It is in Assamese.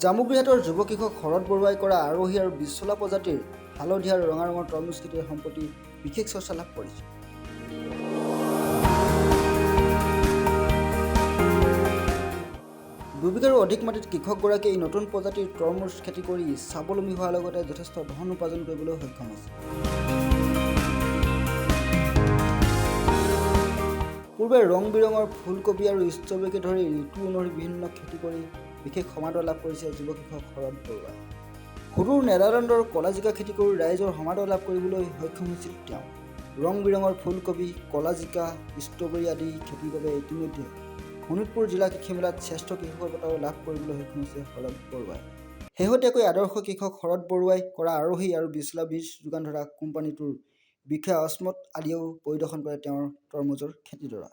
জামুগুৰিহাটৰ যুৱ কৃষক শৰৎ বৰুৱাই কৰা আৰোহী আৰু বিশ্বলা প্ৰজাতিৰ হালধীয়া আৰু ৰঙা ৰঙৰ তৰমুজ খেতিয়ে সম্প্ৰতি বিশেষ চৰ্চা লাভ কৰিছে। দুবিঘাৰো অধিক মাটিত কৃষকগৰাকীয়ে এই নতুন প্ৰজাতিৰ তৰমুজ খেতি কৰি স্বাৱলম্বী হোৱাৰ লগতে যথেষ্ট ধন উপাৰ্জন কৰিবলৈ সক্ষম হৈছে। পূৰ্বে ৰং বিৰঙৰ ফুলকবি আৰু ষ্ট্ৰবেৰীকে ধৰি ঋতু অনুসৰি বিভিন্ন খেতি কৰি বিশেষ সমাদৰ লাভ কৰিছে যুৱ কৃষক শৰৎ বৰুৱাই। সৰুৰ নেদাৰলেণ্ডৰ কলা জিকা খেতি কৰি ৰাইজৰ সমাদৰ লাভ কৰিবলৈ সক্ষম হৈছিল তেওঁ। ৰং বিৰঙৰ ফুলকবি, কলা জিকা, ষ্ট্ৰবেৰী আদি খেতিৰ বাবে ইতিমধ্যে শোণিতপুৰ জিলা কৃষি মেলাত শ্ৰেষ্ঠ কৃষকৰ বঁটাও লাভ কৰিবলৈ সক্ষম হৈছে শৰৎ বৰুৱাই। শেহতীয়াকৈ আদৰ্শ কৃষক শৰৎ বৰুৱাই কৰা আৰোহী আৰু বিচলা বীজ যোগান ধৰা কোম্পানীটোৰ বিষয়া অস্মত আলিয়েও পৰিদৰ্শন কৰে তেওঁৰ তৰমুজৰ খেতিডৰা।